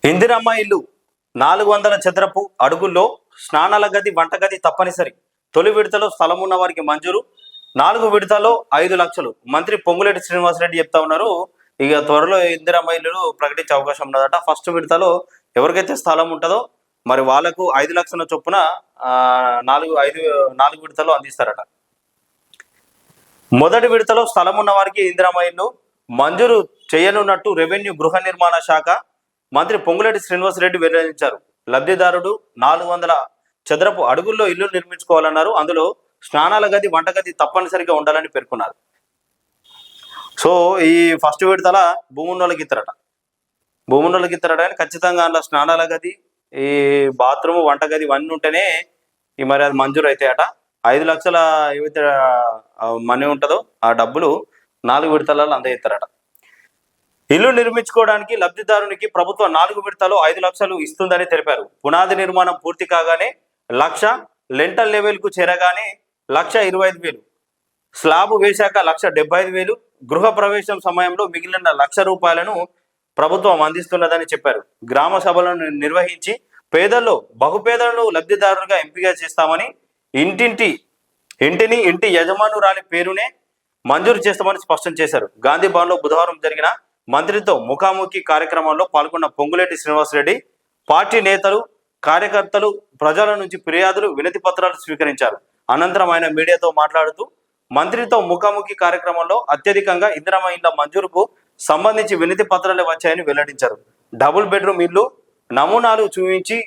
ఇందిరమ్మ ఇల్లు 400 చదరపు అడుగుల్లో స్నానాల గది వంటగది తప్పనిసరి. తొలి విడతలో స్థలం ఉన్న వారికి మంజూరు. 4 విడతలో 5 లక్షలు. మంత్రి పొంగులేటి శ్రీనివాసరెడ్డి చెప్తా ఉన్నారు. ఇక త్వరలో ఇందిరమ్మ ఇల్లును ప్రకటించే అవకాశం ఉన్నదట. ఫస్ట్ విడతలో ఎవరికైతే స్థలం ఉంటుందో మరి వాళ్ళకు 5 లక్షల చొప్పున 4 విడతలో అందిస్తారట. మొదటి విడతలో స్థలం ఉన్న వారికి ఇందిరమ్మ ఇల్లు మంజూరు చేయనున్నట్టు రెవెన్యూ గృహ నిర్మాణ శాఖ మంత్రి పొంగులేటి శ్రీనివాసరెడ్డి వెల్లడించారు. లబ్ధిదారుడు 400 చదరపు అడుగుల్లో ఇల్లు నిర్మించుకోవాలన్నారు. అందులో స్నానాల గది వంటగది తప్పనిసరిగా ఉండాలని పేర్కొన్నారు. సో ఈ ఫస్ట్ విడతల భూమున్నోళ్ళకి ఇస్తారట. కానీ ఖచ్చితంగా అందులో స్నానాల గది, ఈ బాత్రూమ్, వంటగది ఇవన్నీ ఉంటేనే మరి అది మంజూరు అవుతాయట. 5 లక్షల ఏవైతే మనీ ఉంటుందో ఆ డబ్బులు 4 విడతలలో అందజేస్తారట. ఇల్లు నిర్మించుకోవడానికి లబ్ధిదారునికి ప్రభుత్వం 4 విడతలో 5 లక్షలు ఇస్తుందని తెలిపారు. పునాది నిర్మాణం పూర్తి కాగానే 1,00,000, లెంటల్ లెవెల్ కు చేరగానే 1,25,000, స్లాబ్ వేశాక 1,75,000, గృహ ప్రవేశం సమయంలో మిగిలిన 1,00,000 రూపాయలను ప్రభుత్వం అందిస్తున్నదని చెప్పారు. గ్రామ సభలను నిర్వహించి పేదల్లో బహుపేదలను లబ్ధిదారులుగా ఎంపిక చేస్తామని, ఇంటి యజమానురాలి పేరునే మంజూరు చేస్తామని స్పష్టం చేశారు. గాంధీ భవన్లో బుధవారం జరిగిన మంత్రితో ముఖాముఖి కార్యక్రమంలో పాల్గొన్న పొంగులేటి శ్రీనివాసరెడ్డి పార్టీ నేతలు, కార్యకర్తలు ప్రజల నుంచి ఫిర్యాదులు, వినతి పత్రాలు స్వీకరించారు. అనంతరం ఆయన మీడియాతో మాట్లాడుతూ మంత్రితో ముఖాముఖి కార్యక్రమంలో అత్యధికంగా ఇందిరమ్మ ఇళ్ల మంజూరుకు సంబంధించి వినతి పత్రాలు వచ్చాయని వెల్లడించారు. డబుల్ బెడ్రూమ్ ఇల్లు నమూనాలు చూపించి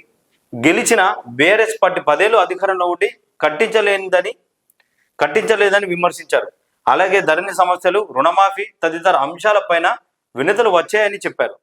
గెలిచిన బీఆర్ఎస్ పార్టీ 10 ఏళ్లు అధికారంలో ఉండి కట్టించలేదని విమర్శించారు. అలాగే ధరణి సమస్యలు, రుణమాఫీ తదితర అంశాలపైన వినతులు వచ్చాయని చెప్పారు.